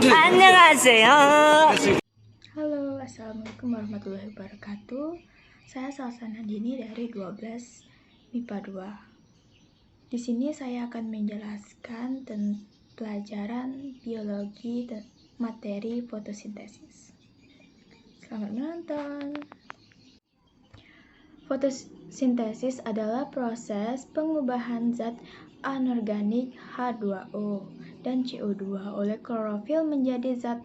안녕하세요. Halo, assalamualaikum warahmatullahi wabarakatuh. Saya Salsana Dini dari 12 MIPA 2. Di sini saya akan menjelaskan tentang pelajaran biologi materi fotosintesis. Selamat menonton. Fotosintesis adalah proses pengubahan zat anorganik H2O dan CO2 oleh klorofil menjadi zat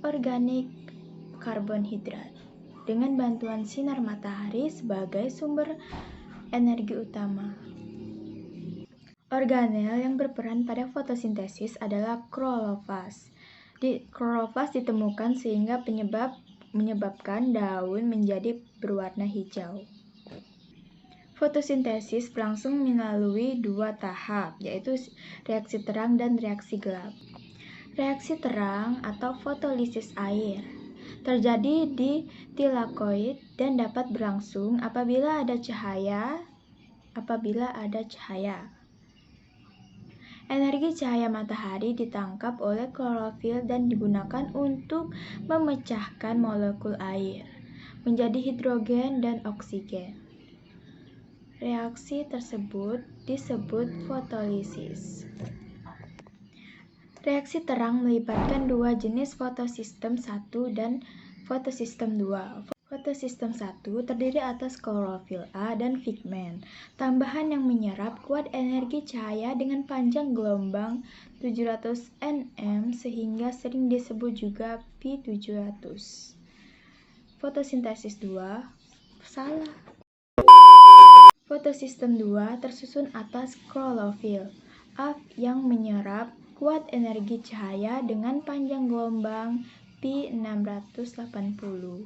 organik karbonhidrat dengan bantuan sinar matahari sebagai sumber energi utama. Organel yang berperan pada fotosintesis adalah klorofas. Klorofas ditemukan sehingga menyebabkan daun menjadi berwarna hijau. Fotosintesis berlangsung melalui dua tahap, yaitu reaksi terang dan reaksi gelap. Reaksi terang atau fotolisis air terjadi di tilakoid dan dapat berlangsung apabila ada cahaya. Energi cahaya matahari ditangkap oleh klorofil dan digunakan untuk memecahkan molekul air menjadi hidrogen dan oksigen. Reaksi tersebut disebut fotolisis. Reaksi terang melibatkan dua jenis fotosistem 1 dan fotosistem 2. Fotosistem 1 terdiri atas klorofil A dan pigmen tambahan yang menyerap kuat energi cahaya dengan panjang gelombang 700 nm sehingga sering disebut juga P700. Fotosintesis 2 salah. Fotosistem 2 tersusun atas klorofil A yang menyerap kuat energi cahaya dengan panjang gelombang P680.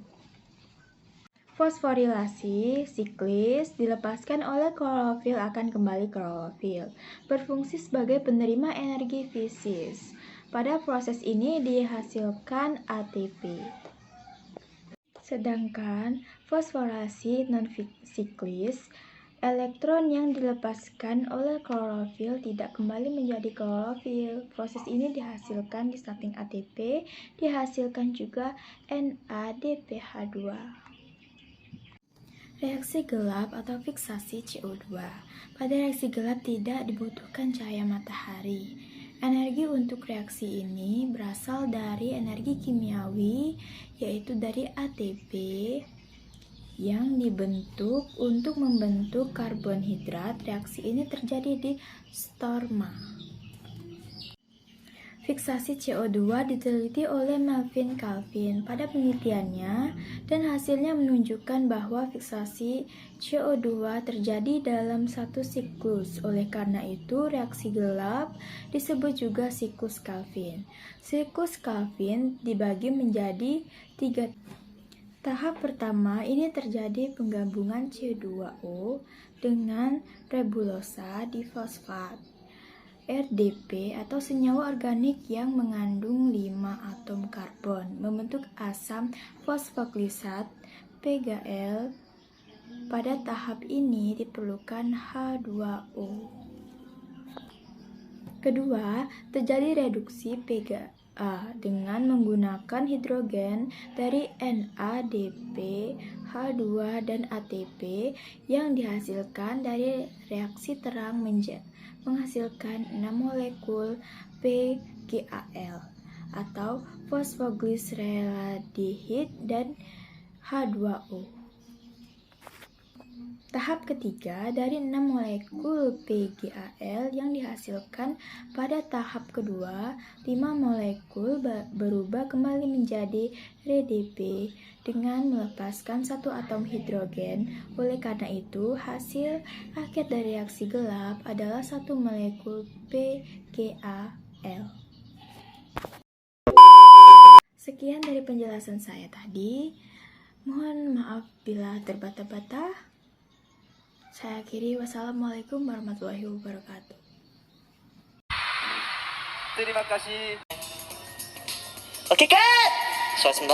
Fosforilasi siklis dilepaskan oleh klorofil akan kembali klorofil, berfungsi sebagai penerima energi fisis. Pada proses ini dihasilkan ATP. Sedangkan fosforilasi non-siklis, elektron yang dilepaskan oleh klorofil tidak kembali menjadi klorofil. Proses ini dihasilkan di samping ATP, dihasilkan juga NADPH2. Reaksi gelap atau fiksasi CO2. Pada reaksi gelap tidak dibutuhkan cahaya matahari. Energi untuk reaksi ini berasal dari energi kimiawi, yaitu dari ATP yang dibentuk untuk membentuk karbonhidrat. Reaksi ini terjadi di storma. Fiksasi CO2 diteliti oleh Melvin Calvin pada penelitiannya dan hasilnya menunjukkan bahwa fiksasi CO2 terjadi dalam satu siklus. Oleh karena itu, reaksi gelap disebut juga siklus Calvin. Siklus Calvin dibagi menjadi 3 tahap. Pertama, ini terjadi penggabungan C2O dengan rebulosa difosfat, RDP atau senyawa organik yang mengandung 5 atom karbon, membentuk asam fosfoglisat PGL. Pada tahap ini diperlukan H2O. Kedua, terjadi reduksi PGA dengan menggunakan hidrogen dari NADP, H2 dan ATP yang dihasilkan dari reaksi terang menghasilkan 6 molekul PGAL atau fosfoglisraldehyde dan H2O. Tahap ketiga, dari 6 molekul PGAL yang dihasilkan pada tahap kedua, 5 molekul berubah kembali menjadi RDP dengan melepaskan 1 atom hidrogen. Oleh karena itu, hasil akhir dari reaksi gelap adalah 1 molekul PGAL. Sekian dari penjelasan saya tadi. Mohon maaf bila terbata-bata. Saya akhiri. Wassalamualaikum warahmatullahi wabarakatuh. Terima kasih. Oke, Kak. Suasembah.